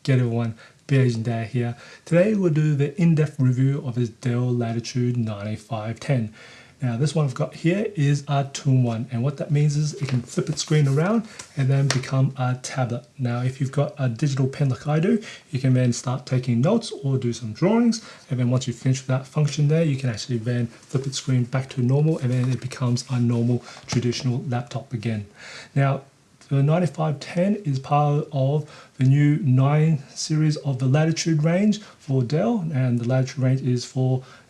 Get everyone, Asian Dad here. Today we'll do the in-depth review of this Dell Latitude 9510. Now this one I've got here is a 2-in-1, and what that means is it can flip its screen around and then become a tablet. Now if you've got a digital pen like I do, you can then start taking notes or do some drawings, and then once you finish that function there, you can actually then flip its screen back to normal, and then it becomes a normal traditional laptop again. Now the 9510 is part of the new 9 series of the Latitude range for Dell, and the Latitude range is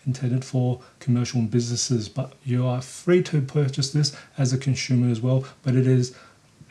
intended for commercial and businesses, but you are free to purchase this as a consumer as well, but it is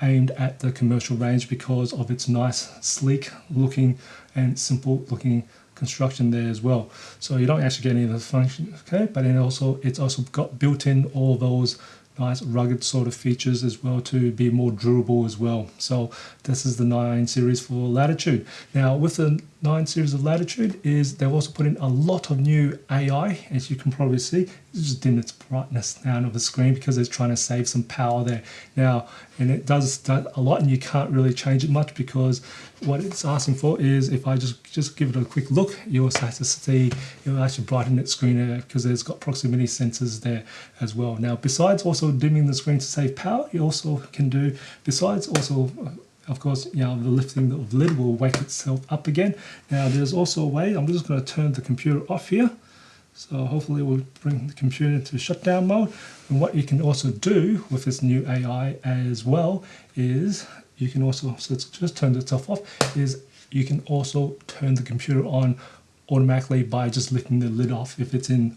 aimed at the commercial range because of its nice, sleek looking and simple looking construction there as well. So you don't actually get any of the functions, okay, but then it's also got built in all those nice rugged sort of features as well to be more durable as well. So this is the 9 series for Latitude. Now with the 9 series of Latitude is they've also put in a lot of new AI, as you can probably see. It's just dim its brightness down of the screen because it's trying to save some power there. Now, and it does that a lot, and you can't really change it much because what it's asking for is if I just give it a quick look, you'll start to see it'll actually brighten its screen there because it's got proximity sensors there as well. Now, besides also dimming the screen to save power, you also can do, besides also of course, you know, the lifting of the lid will wake itself up again. Now there's also a way, I'm just going to turn the computer off here. So hopefully we'll bring the computer into shutdown mode. And what you can also do with this new AI as well is you can also, so it's just turned itself off, is you can also turn the computer on automatically by just lifting the lid off if it's in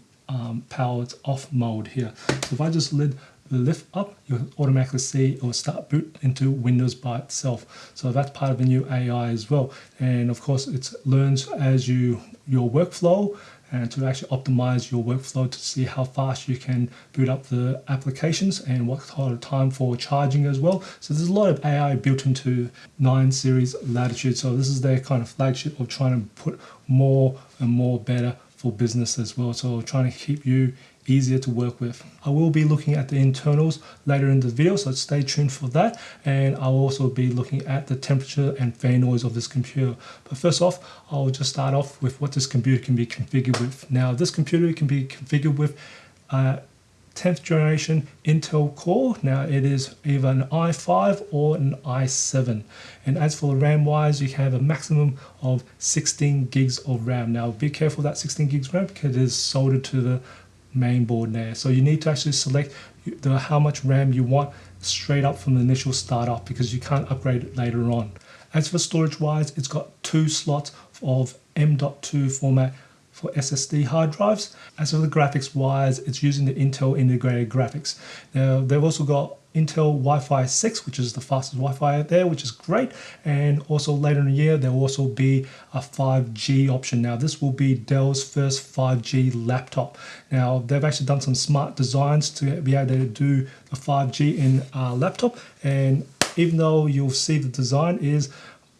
powered off mode here. So if I just lift up, you'll automatically see it will start boot into Windows by itself. So that's part of the new AI as well. And of course it learns as your workflow, and to actually optimize your workflow to see how fast you can boot up the applications and what kind of time for charging as well. So there's a lot of AI built into 9 series Latitude. So this is their kind of flagship of trying to put more and more better for business as well. So trying to keep you easier to work with. I will be looking at the internals later in the video, so stay tuned for that, and I'll also be looking at the temperature and fan noise of this computer. But first off, I'll just start off with what this computer can be configured with. Now this computer can be configured with 10th generation Intel Core. Now it is either an i5 or an i7, and as for the RAM wise, you can have a maximum of 16 gigs of RAM. Now be careful of that 16 gigs RAM because it is soldered to the main board there, so you need to actually select how much RAM you want straight up from the initial startup because you can't upgrade it later on. As for storage wise, it's got 2 slots of M.2 format for SSD hard drives. As for the graphics wise, it's using the Intel integrated graphics. Now they've also got Intel Wi-Fi 6, which is the fastest Wi-Fi out there, which is great. And also later in the year, there will also be a 5G option. Now this will be Dell's first 5G laptop. Now they've actually done some smart designs to be able to do the 5G in a laptop. And even though you'll see the design is,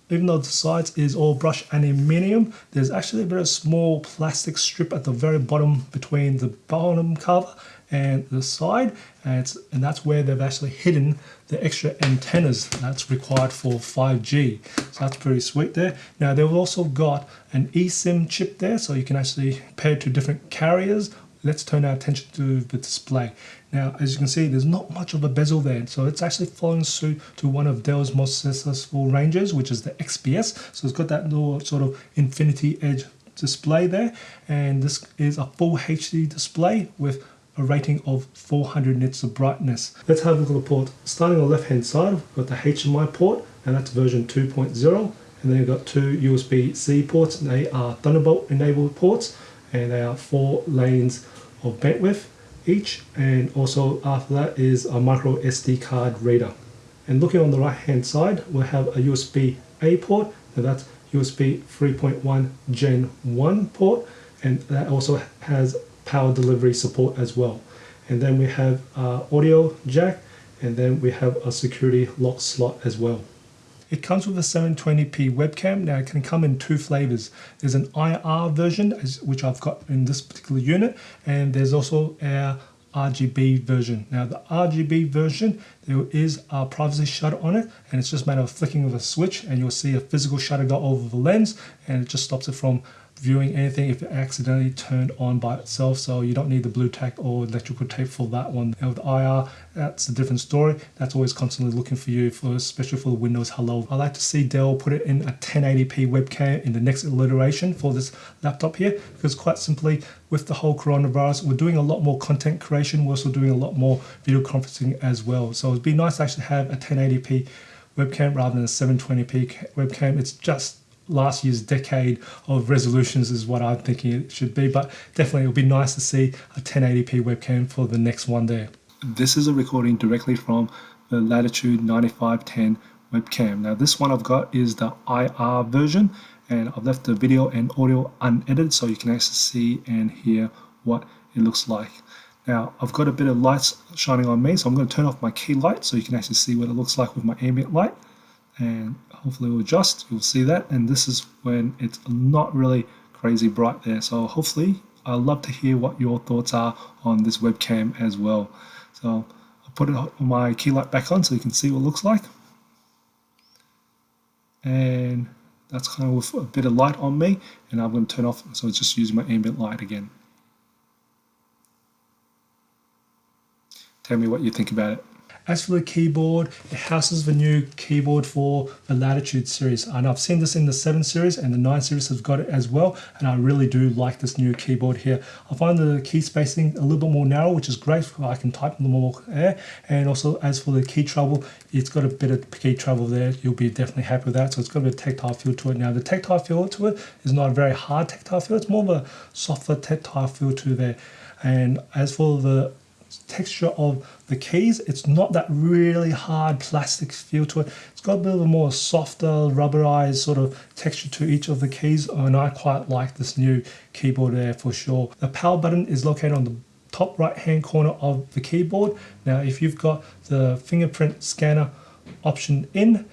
even though the sides is all brushed aluminium, there's actually a very small plastic strip at the very bottom between the bottom cover and the side, and that's where they've actually hidden the extra antennas that's required for 5G. So that's pretty sweet there. Now they've also got an eSIM chip there, so you can actually pair to different carriers. Let's turn our attention to the display. Now, as you can see, there's not much of a bezel there. So it's actually following suit to one of Dell's most successful ranges, which is the XPS. So it's got that little sort of infinity edge display there. And this is a full HD display with a rating of 400 nits of brightness. Let's have a look at the port. Starting on the left hand side, we've got the HDMI port, and that's version 2.0. And then you've got 2 USB-C ports, and they are Thunderbolt enabled ports, and they are 4 lanes of bandwidth each, and also after that is a micro SD card reader. And looking on the right hand side, we'll have a USB-A port, and that's USB 3.1 Gen 1 port, and that also has power delivery support as well. And then we have audio jack, and then we have a security lock slot as well. It comes with a 720p webcam. Now it can come in 2 flavors. There's an IR version, which I've got in this particular unit, and there's also a RGB version. Now the RGB version, there is a privacy shutter on it, and it's just a matter of flicking of a switch and you'll see a physical shutter go over the lens, and it just stops it from viewing anything if it accidentally turned on by itself. So you don't need the blue tack or electrical tape for that one. Now with IR, that's a different story. That's always constantly looking for you, especially for the Windows Hello. I like to see Dell put it in a 1080p webcam in the next iteration for this laptop here, because quite simply with the whole coronavirus, we're doing a lot more content creation. We're also doing a lot more video conferencing as well. So it'd be nice to actually have a 1080p webcam rather than a 720p webcam. It's just last year's decade of resolutions is what I'm thinking it should be, but definitely it'll be nice to see a 1080p webcam for the next one there. This is a recording directly from the Latitude 9510 webcam. Now this one I've got is the IR version, and I've left the video and audio unedited so you can actually see and hear what it looks like. Now I've got a bit of lights shining on me, so I'm going to turn off my key light so you can actually see what it looks like with my ambient light, and hopefully it will adjust. You'll see that, and this is when it's not really crazy bright there. So hopefully, I'd love to hear what your thoughts are on this webcam as well. So I'll put my key light back on so you can see what it looks like, and that's kind of with a bit of light on me, and I'm going to turn off, so it's just using my ambient light again. Tell me what you think about it. As for the keyboard, it houses the new keyboard for the Latitude series, and I've seen this in the 7 series, and the 9 series has got it as well, and I really do like this new keyboard here. I find the key spacing a little bit more narrow, which is great. I can type a little more air, and also as for the key travel, it's got a bit of key travel there. You'll be definitely happy with that. So it's got a bit of tactile feel to it. Now the tactile feel to it is not a very hard tactile feel, it's more of a softer tactile feel to there. And as for the texture of the keys, it's not that really hard plastic feel to it. It's got a bit of a more softer rubberized sort of texture to each of the keys, and I quite like this new keyboard there for sure. The power button is located on the top right hand corner of the keyboard. Now if you've got the fingerprint scanner option in,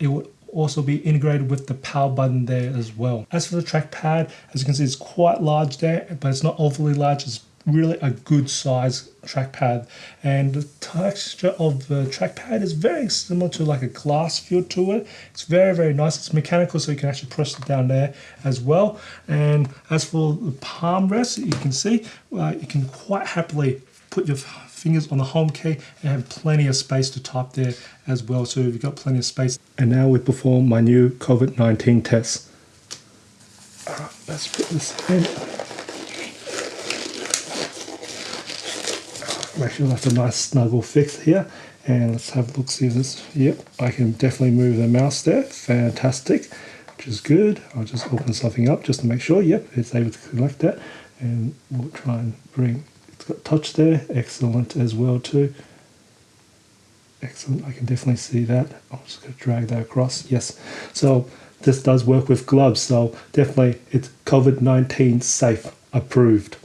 it would also be integrated with the power button there as well. As for the trackpad, as you can see, it's quite large there, but it's not overly large. It's really a good size trackpad, and the texture of the trackpad is very similar to like a glass feel to it. It's very, very nice. It's mechanical, so you can actually press it down there as well. And as for the palm rest, you can see you can quite happily put your fingers on the home key and have plenty of space to type there as well. So you've got plenty of space. And now we perform my new COVID-19 test. Alright, let's put this in. Make sure that's a nice snuggle fix here, and let's have a look, see this. Yep, I can definitely move the mouse there. Fantastic, which is good. I'll just open something up just to make sure. Yep, it's able to connect that, and we'll try and bring, it's got touch there. Excellent as well too. Excellent, I can definitely see that. I'm just going to drag that across. Yes, so this does work with gloves, so definitely it's COVID-19 safe approved.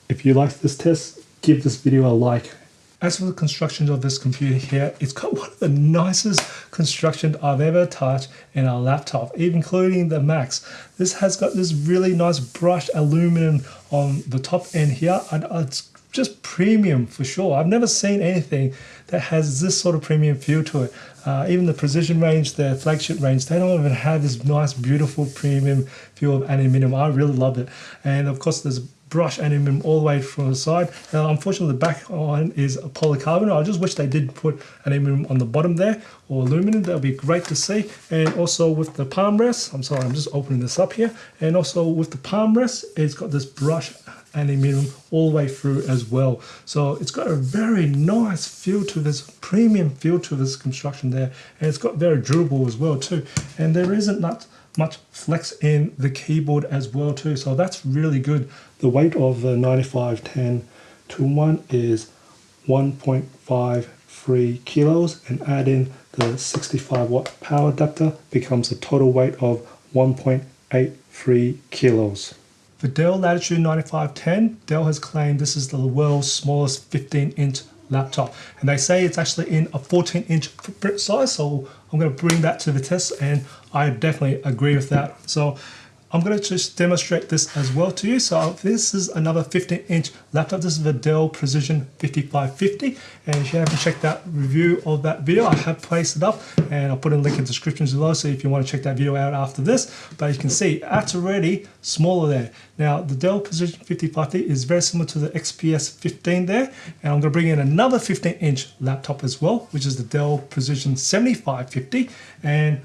If you like this test, give this video a like. As for the construction of this computer here, it's got one of the nicest constructions I've ever touched in a laptop, including the Macs. This has got this really nice brushed aluminum on the top end here, and it's just premium for sure. I've never seen anything that has this sort of premium feel to it. Even the Precision range, the flagship range, they don't even have this nice, beautiful premium feel of aluminum. I really love it. And of course, there's brush aluminum all the way from the side. Now, unfortunately, the back one is a polycarbonate. I just wish they did put aluminum on the bottom there, or aluminum. That would be great to see. And also with the palm rest, I'm sorry, I'm just opening this up here. And also with the palm rest, it's got this brush aluminum all the way through as well. So it's got a very nice feel to this, premium feel to this construction there. And it's got very durable as well too. And there isn't much flex in the keyboard as well too, so that's really good. The weight of the 9510 2-in-1 is 1.53 kilos, and add in the 65 watt power adapter becomes a total weight of 1.83 kilos. For Dell Latitude 9510, Dell has claimed this is the world's smallest 15-inch laptop, and they say it's actually in a 14-inch footprint size, so I'm going to bring that to the test, and I definitely agree with that. So I'm going to just demonstrate this as well to you. So this is another 15-inch laptop. This is the Dell Precision 5550, and if you haven't checked that review of that video, I have placed it up, and I'll put a link in the description below, so if you want to check that video out after this. But you can see that's already smaller there. Now the Dell Precision 5550 is very similar to the XPS 15 there, and I'm going to bring in another 15-inch laptop as well, which is the Dell Precision 7550, and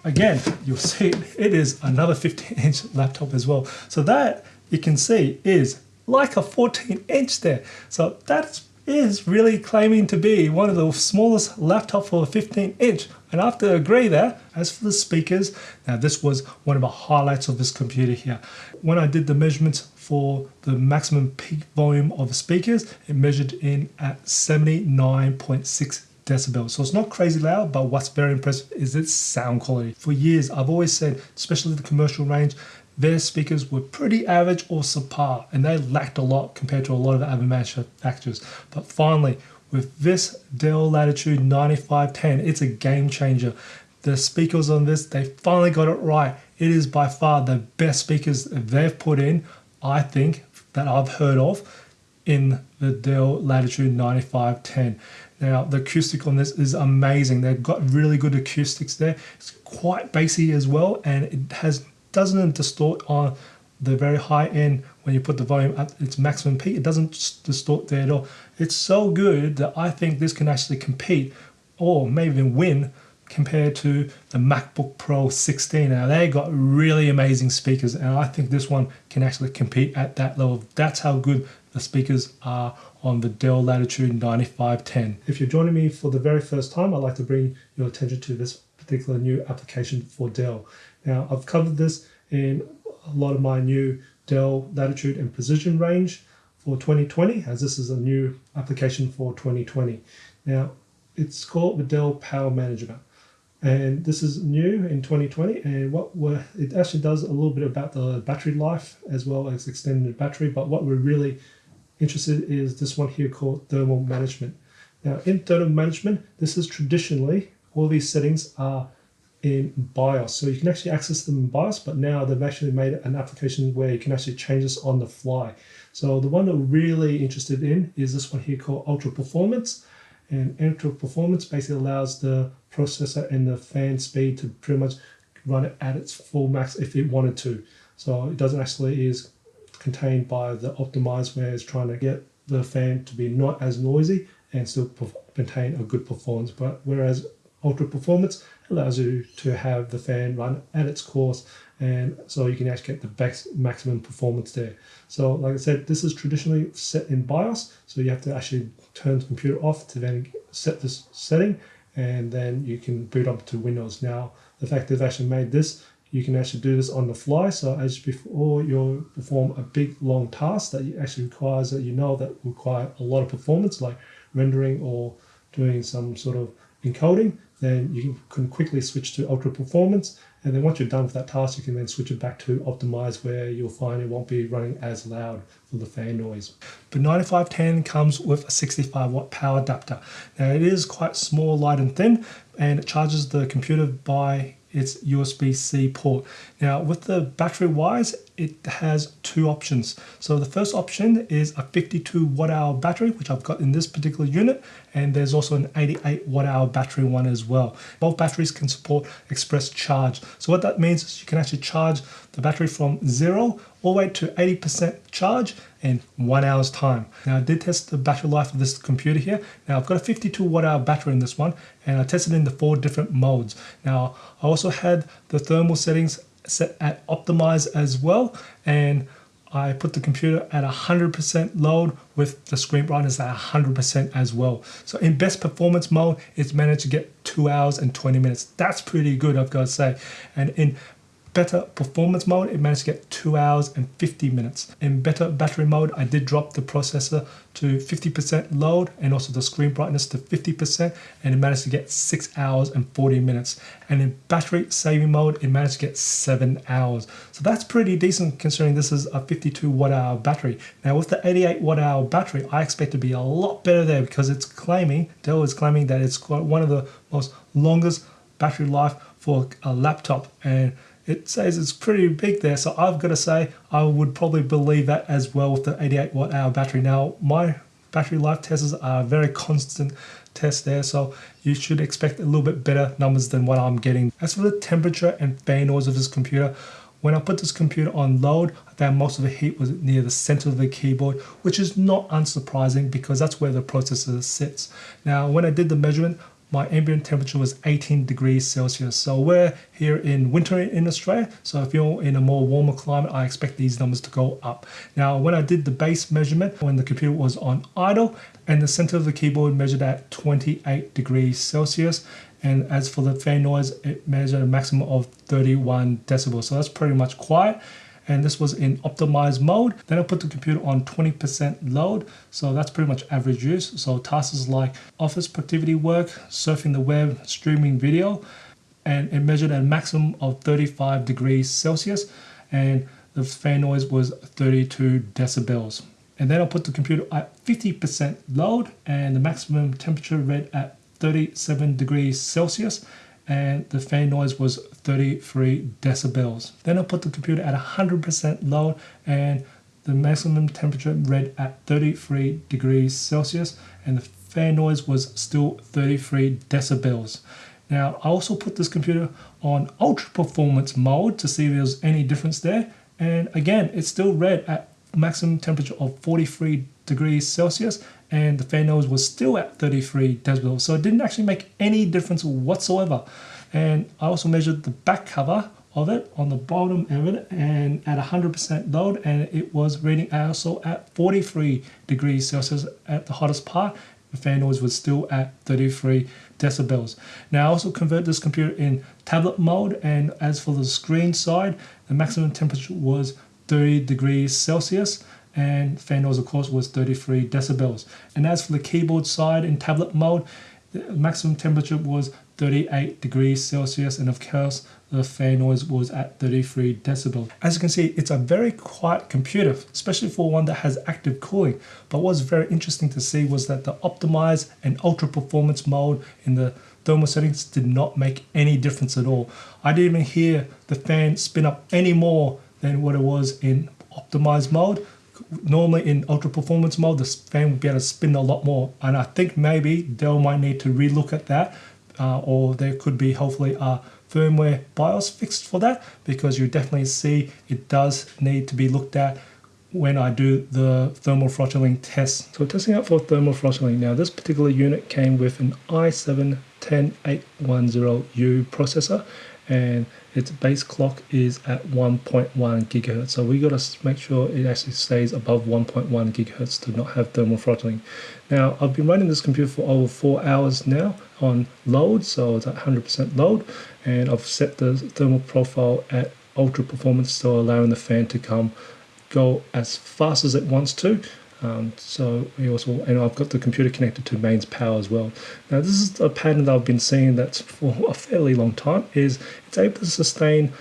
again, you'll see it is another 15-inch laptop as well. So that, you can see, is like a 14-inch there. So that is really claiming to be one of the smallest laptop for a 15-inch. And I have to agree there. As for the speakers, now this was one of the highlights of this computer here. When I did the measurements for the maximum peak volume of the speakers, it measured in at 79.6 decibels. So it's not crazy loud, but what's very impressive is its sound quality. For years, I've always said, especially the commercial range, their speakers were pretty average or subpar, and they lacked a lot compared to a lot of the other manufacturers. But finally, with this Dell Latitude 9510, it's a game changer. The speakers on this, they finally got it right. It is by far the best speakers they've put in, I think, that I've heard of in the Dell Latitude 9510. Now the acoustic on this is amazing. They've got really good acoustics there. It's quite bassy as well, and it doesn't distort on the very high end when you put the volume at its maximum peak. It doesn't distort there at all. It's so good that I think this can actually compete, or maybe even win, compared to the MacBook Pro 16. Now they got really amazing speakers, and I think this one can actually compete at that level. That's how good the speakers are on the Dell Latitude 9510. If you're joining me for the very first time, I'd like to bring your attention to this particular new application for Dell. Now I've covered this in a lot of my new Dell Latitude and Precision range for 2020, as this is a new application for 2020. Now it's called the Dell Power Management, and this is new in 2020, and it actually does a little bit about the battery life as well as extended battery, but what we're really interested is this one here called thermal management. Now in thermal management, this is traditionally, all these settings are in BIOS, so you can actually access them in BIOS, but now they've actually made an application where you can actually change this on the fly. So the one that we're really interested in is this one here called Ultra Performance. And Ultra Performance basically allows the processor and the fan speed to pretty much run it at its full max if it wanted to. So it doesn't actually is contained by the optimize, where it's trying to get the fan to be not as noisy and still maintain a good performance. But whereas Ultra Performance allows you to have the fan run at its course, and so you can actually get the best maximum performance there. So like I said, this is traditionally set in BIOS, so you have to actually turn the computer off to then set this setting, and then you can boot up to Windows. Now the fact they've actually made this, you can actually do this on the fly. So as before you perform a big long task that actually requires that require a lot of performance, like rendering or doing some sort of encoding, then you can quickly switch to Ultra Performance, and then once you're done with that task, you can then switch it back to Optimize, where you'll find it won't be running as loud for the fan noise. The 9510 comes with a 65-watt power adapter. Now it is quite small, light and thin, and it charges the computer by its USB-C port. Now with the battery wise, it has two options. So the first option is a 52 watt-hour battery, which I've got in this particular unit, and there's also an 88 watt-hour battery one as well. Both batteries can support express charge. So what that means is you can actually charge the battery from 0 all the way to 80% charge in 1 hour's time. Now I did test the battery life of this computer here. Now I've got a 52 watt-hour battery in this one, and I tested in the 4 different modes. Now I also had the thermal settings set at Optimize as well, and I put the computer at 100% load with the screen brightness at 100% as well. So in best performance mode, it's managed to get 2 hours and 20 minutes. That's pretty good, I've got to say. And in better performance mode, it managed to get 2 hours and 50 minutes. In better battery mode, I did drop the processor to 50% load and also the screen brightness to 50%, and it managed to get 6 hours and 40 minutes. And in battery saving mode, it managed to get 7 hours. So that's pretty decent considering this is a 52 watt-hour battery. Now with the 88 watt-hour battery, I expect to be a lot better there, because Dell is claiming that it's got one of the most longest battery life for a laptop, and it says it's pretty big there. So I've got to say I would probably believe that as well with the 88 watt hour battery. Now my battery life tests are very constant tests there, so you should expect a little bit better numbers than what I'm getting. As for the temperature and fan noise of this computer, when I put this computer on load, I found most of the heat was near the center of the keyboard, which is not unsurprising because that's where the processor sits. Now, when I did the measurement, my ambient temperature was 18 degrees Celsius. So we're here in winter in Australia. So if you're in a more warmer climate, I expect these numbers to go up. Now, when I did the base measurement, when the computer was on idle, and the center of the keyboard measured at 28 degrees Celsius. And as for the fan noise, it measured a maximum of 31 decibels. So that's pretty much quiet. And this was in optimized mode. Then I put the computer on 20% load. So that's pretty much average use. So tasks like office productivity work, surfing the web, streaming video, and it measured a maximum of 35 degrees Celsius. And the fan noise was 32 decibels. And then I put the computer at 50% load, and the maximum temperature read at 37 degrees Celsius, and the fan noise was 33 decibels. Then I put the computer at 100% load, and the maximum temperature read at 33 degrees Celsius, and the fan noise was still 33 decibels. Now, I also put this computer on ultra performance mode to see if there was any difference there, and again, it still read at maximum temperature of 43 degrees Celsius, and the fan noise was still at 33 decibels. So it didn't actually make any difference whatsoever. And I also measured the back cover of it on the bottom of it, and at 100% load, and it was reading also at 43 degrees Celsius at the hottest part. The fan noise was still at 33 decibels. Now I also convert this computer in tablet mode, and as for the screen side, the maximum temperature was 30 degrees Celsius, and fan noise of course was 33 decibels. And as for the keyboard side in tablet mode, the maximum temperature was 38 degrees Celsius, and of course the fan noise was at 33 decibels. As you can see, it's a very quiet computer, especially for one that has active cooling. But what's very interesting to see was that the optimized and ultra performance mode in the thermal settings did not make any difference at all. I didn't even hear the fan spin up any more than what it was in optimized mode. Normally in ultra performance mode, the fan would be able to spin a lot more, and I think maybe Dell might need to relook at that, or there could be hopefully a firmware BIOS fixed for that, because you definitely see it does need to be looked at when I do the thermal throttling test. So testing out for thermal throttling. Now this particular unit came with an i7-10810U processor, and its base clock is at 1.1 gigahertz. So we got to make sure it actually stays above 1.1 gigahertz to not have thermal throttling. Now I've been running this computer for over 4 hours now on load, so it's at 100% load, and I've set the thermal profile at ultra performance, so allowing the fan to go as fast as it wants to. So we also, and I've got the computer connected to mains power as well. Now this is a pattern that I've been seeing that's for a fairly long time, is it's able to sustain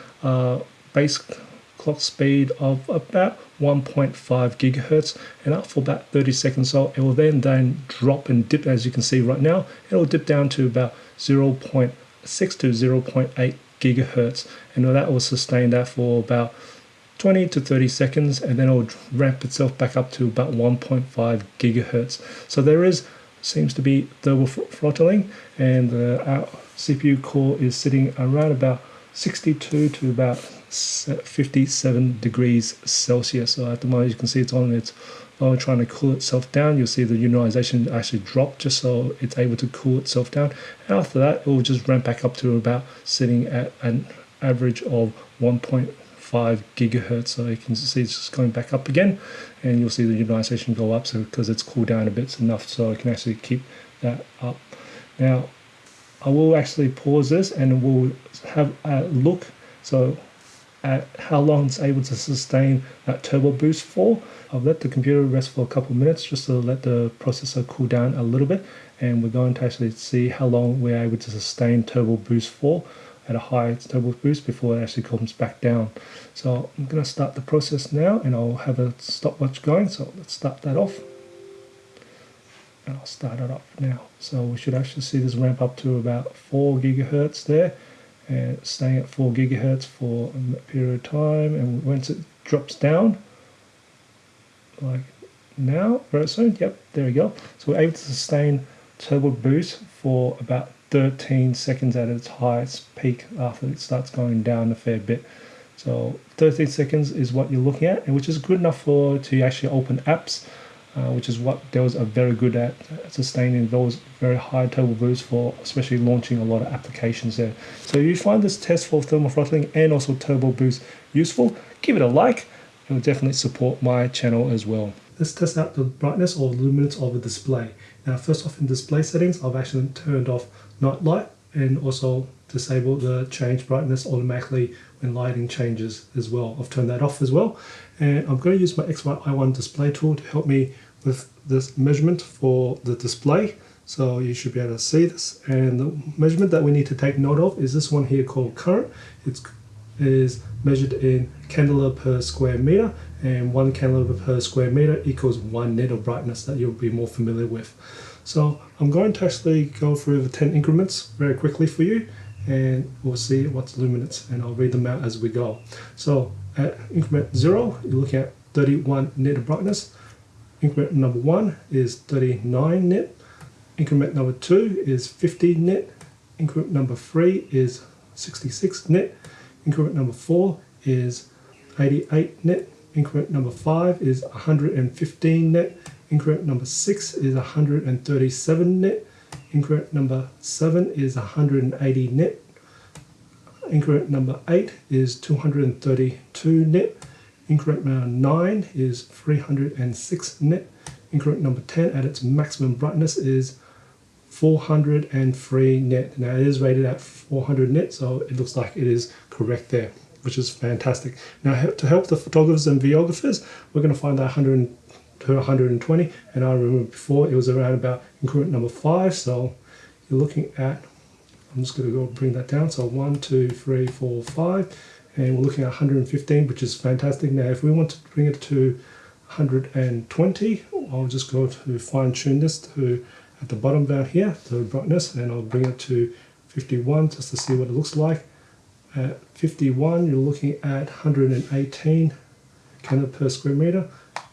base clock speed of about 1.5 gigahertz and up for about 30 seconds. So it will then drop and dip, as you can see right now. It'll dip down to about 0.6 to 0.8 gigahertz, and that will sustain that for about 20 to 30 seconds, and then it'll ramp itself back up to about 1.5 gigahertz. So there seems to be thermal throttling, and our CPU core is sitting around about 62 to about 57 degrees Celsius. So at the moment you can see it's on its own trying to cool itself down. You'll see the unionization actually drop just so it's able to cool itself down. And after that, it will just ramp back up to about sitting at an average of 1.5 gigahertz. So you can see it's just going back up again, and you'll see the unionization go up, so because it's cooled down a bit, it's enough so it can actually keep that up. Now I will actually pause this and we'll have a look at how long it's able to sustain that turbo boost for. I've let the computer rest for a couple of minutes just to let the processor cool down a little bit, and we're going to actually see how long we're able to sustain turbo boost for at a high turbo boost before it actually comes back down. So I'm going to start the process now, and I'll have a stopwatch going. So let's start that off, and I'll start it up now. So we should actually see this ramp up to about 4 gigahertz there, and it's staying at 4 gigahertz for a period of time, and once it drops down, like now, very soon, yep, there we go. So we're able to sustain turbo boost for about 13 seconds at its highest peak after it starts going down a fair bit. So 13 seconds is what you're looking at, and which is good enough to actually open apps, which is what Dells are very good at, sustaining those very high turbo boosts for especially launching a lot of applications there. So if you find this test for thermal throttling and also turbo boost useful, give it a like. It will definitely support my channel as well. Let's test out the brightness or luminance of the display. Now first off, in display settings, I've actually turned off night light and also disabled the change brightness automatically when lighting changes as well. I've turned that off as well, and I'm going to use my XY-I1 display tool to help me with this measurement for the display. So you should be able to see this, and the measurement that we need to take note of is this one here called current. It is measured in candela per square meter, and 1 candela per square meter equals 1 nit of brightness that you'll be more familiar with. So I'm going to actually go through the 10 increments very quickly for you, and we'll see what's luminance, and I'll read them out as we go. So at increment 0, you're looking at 31 nit of brightness. Increment number 1 is 39 nit. Increment number 2 is 50 nit. Increment number 3 is 66 nit. Increment number 4 is 88 nit. Increment number 5 is 115 nit. Increment number 6 is 137 nit. Increment number 7 is 180 nit. Increment number 8 is 232 nit. Increment number 9 is 306 nit. Increment number 10 at its maximum brightness is 403 nit. Now it is rated at 400 nit, so it looks like it is correct there, which is fantastic. Now to help the photographers and videographers, we're going to find that 100 to 120, and I remember before it was around about increment number 5, so you're looking at, I'm just going to go bring that down, so 1, 2, 3, 4, 5, and we're looking at 115, which is fantastic. Now if we want to bring it to 120, I'll just go to fine tune this to at the bottom down here, the brightness, and I'll bring it to 51 just to see what it looks like. At 51, you're looking at 118 candela per square meter,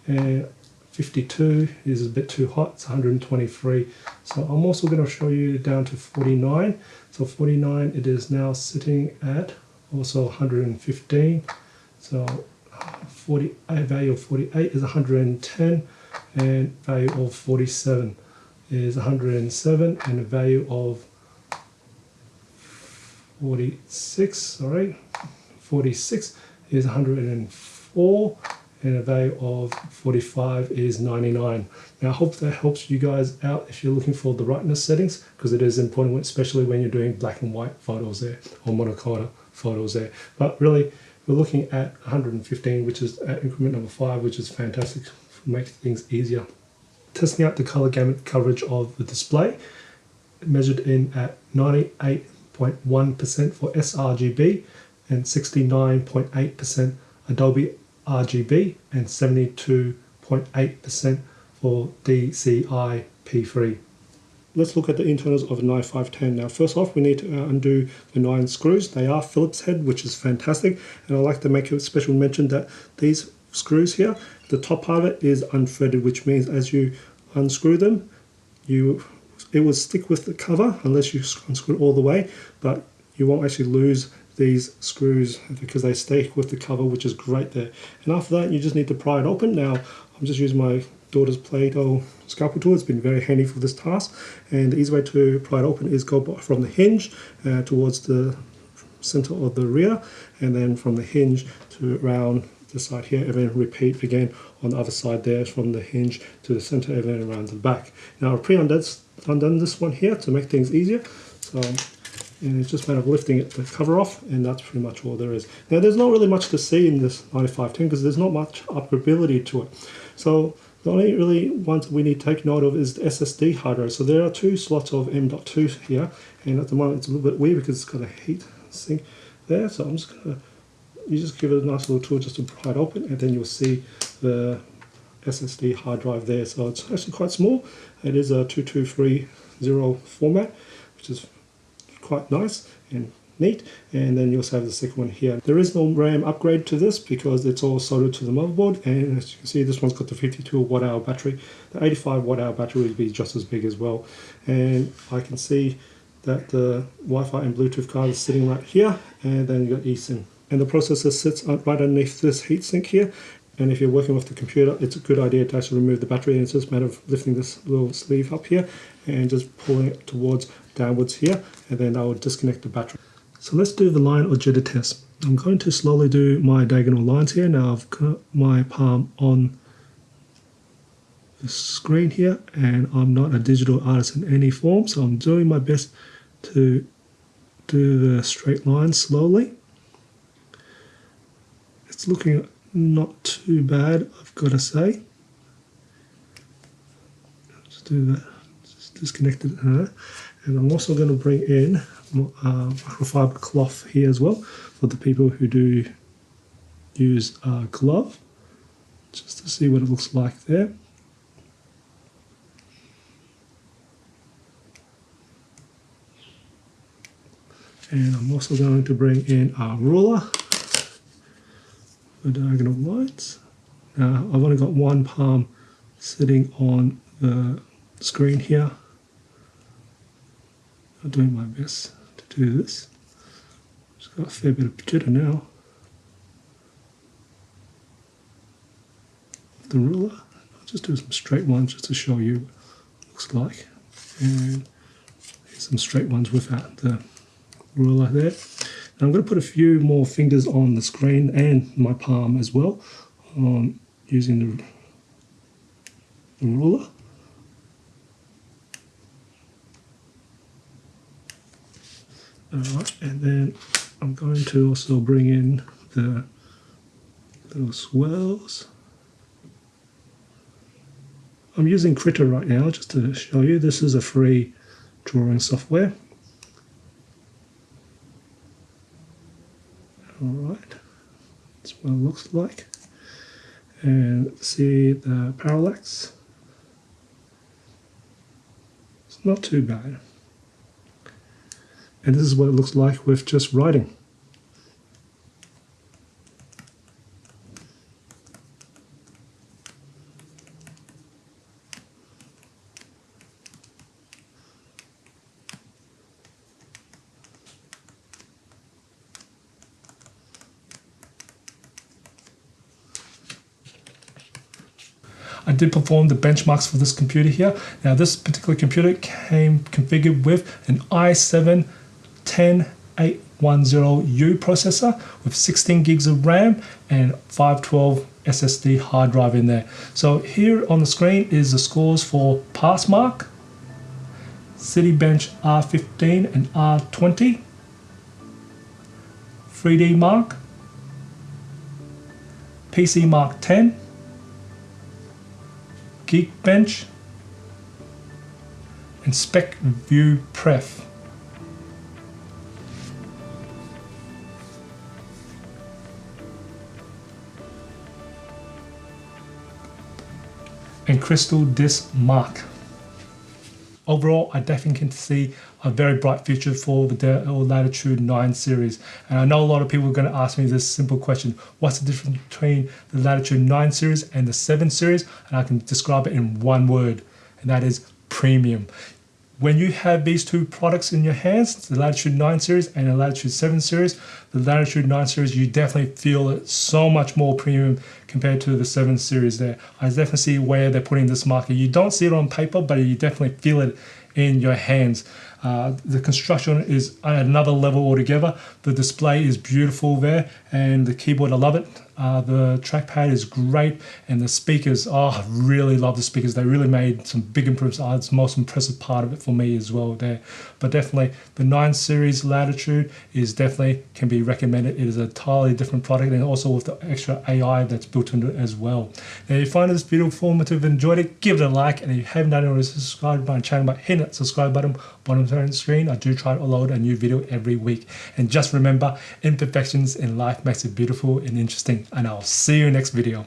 and 52 is a bit too hot, it's 123. So I'm also going to show you down to 49. So 49, it is now sitting at also 115. So value of 48 is 110, and value of 47 is 107, and the value of 46 is 104, and a value of 45 is 99. Now I hope that helps you guys out if you're looking for the brightness settings, because it is important, especially when you're doing black and white photos there, or monocolor photos there. But really, we're looking at 115, which is at increment number 5, which is fantastic to make things easier. Testing out the color gamut coverage of the display, measured in at 98.1% for sRGB, and 69.8% Adobe RGB, and 72.8% for DCI P3. Let's look at the internals of a 9510. Now first off, we need to undo the 9 screws. They are Phillips head, which is fantastic, and I like to make a special mention that these screws here, the top part of it is unthreaded, which means as you unscrew them, it will stick with the cover unless you unscrew it all the way, but you won't actually lose these screws because they stay with the cover, which is great there. And after that, you just need to pry it open. Now I'm just using my daughter's Play-Doh scalpel tool. It's been very handy for this task, and the easy way to pry it open is go from the hinge towards the center of the rear, and then from the hinge to around the side here, and then repeat again on the other side there, from the hinge to the center and then around the back. Now I've undone this one here to make things easier, so and it's just a matter of lifting the cover off, and that's pretty much all there is. Now there's not really much to see in this 9510 because there's not much upgradability to it. So the only really ones we need to take note of is the SSD hard drive. So there are 2 slots of M.2 here, and at the moment it's a little bit weird because it's got a heat sink there. So I'm just gonna, you just give it a nice little tool just to pry it open, and then you'll see the SSD hard drive there. So it's actually quite small. It is a 2230 format, which is quite nice, and neat. And then you also have the second one here. There is no RAM upgrade to this because it's all soldered to the motherboard, and as you can see, this one's got the 52 watt hour battery. The 85 watt hour battery would be just as big as well. And I can see that the Wi-Fi and Bluetooth card is sitting right here, and then you got eSIM. And the processor sits right underneath this heatsink here. And if you're working with the computer, it's a good idea to actually remove the battery, and it's just a matter of lifting this little sleeve up here and just pulling it towards downwards here, and then I will disconnect the battery. So let's do the line or jitter test. I'm going to slowly do my diagonal lines here. Now I've got my palm on the screen here, and I'm not a digital artist in any form, so I'm doing my best to do the straight lines slowly. It's looking not too bad, I've got to say. Just do that, just disconnect it, and I'm also going to bring in microfiber cloth here as well for the people who do use a glove, just to see what it looks like there. And I'm also going to bring in a ruler for diagonal lines. Now I've only got one palm sitting on the screen here. I'm doing my best to do this. Just got a fair bit of jitter now. The ruler, I'll just do some straight ones just to show you what it looks like. And here's some straight ones without the ruler there. And I'm going to put a few more fingers on the screen and my palm as well, using the ruler. Alright, and then I'm going to also bring in the little swirls. I'm using Critter right now just to show you. This is a free drawing software. Alright, that's what it looks like. And see the parallax. It's not too bad. And this is what it looks like with just writing. I did perform the benchmarks for this computer here. Now this particular computer came configured with an i7-10810U processor with 16 gigs of RAM and 512 SSD hard drive in there. So here on the screen is the scores for Passmark, Citybench R15 and R20, 3D Mark, PC Mark 10, Geekbench, and SpecView Pref. And Crystal Disk Mark. Overall, I definitely can see a very bright future for the Dell Latitude 9 series. And I know a lot of people are going to ask me this simple question: what's the difference between the Latitude 9 series and the 7 series? And I can describe it in one word, and that is premium. When you have these two products in your hands, the Latitude 9 series and the Latitude 7 series, the Latitude 9 series, you definitely feel it so much more premium compared to the 7 series there. I definitely see where they're putting this market. You don't see it on paper, but you definitely feel it in your hands. The construction is at another level altogether. The display is beautiful there, and the keyboard, I love it. The trackpad is great, and the speakers, oh, I really love the speakers. They really made some big improvements. It's the most impressive part of it for me as well there. But definitely the 9 series Latitude is definitely can be recommended. It is a entirely different product, and also with the extra AI that's built into it as well. Now, if you find this video informative and enjoyed it, give it a like, and if you haven't done it already, subscribe to my channel by hitting that subscribe button bottom of the screen. I do try to upload a new video every week. And just remember, imperfections in life makes it beautiful and interesting. And I'll see you next video.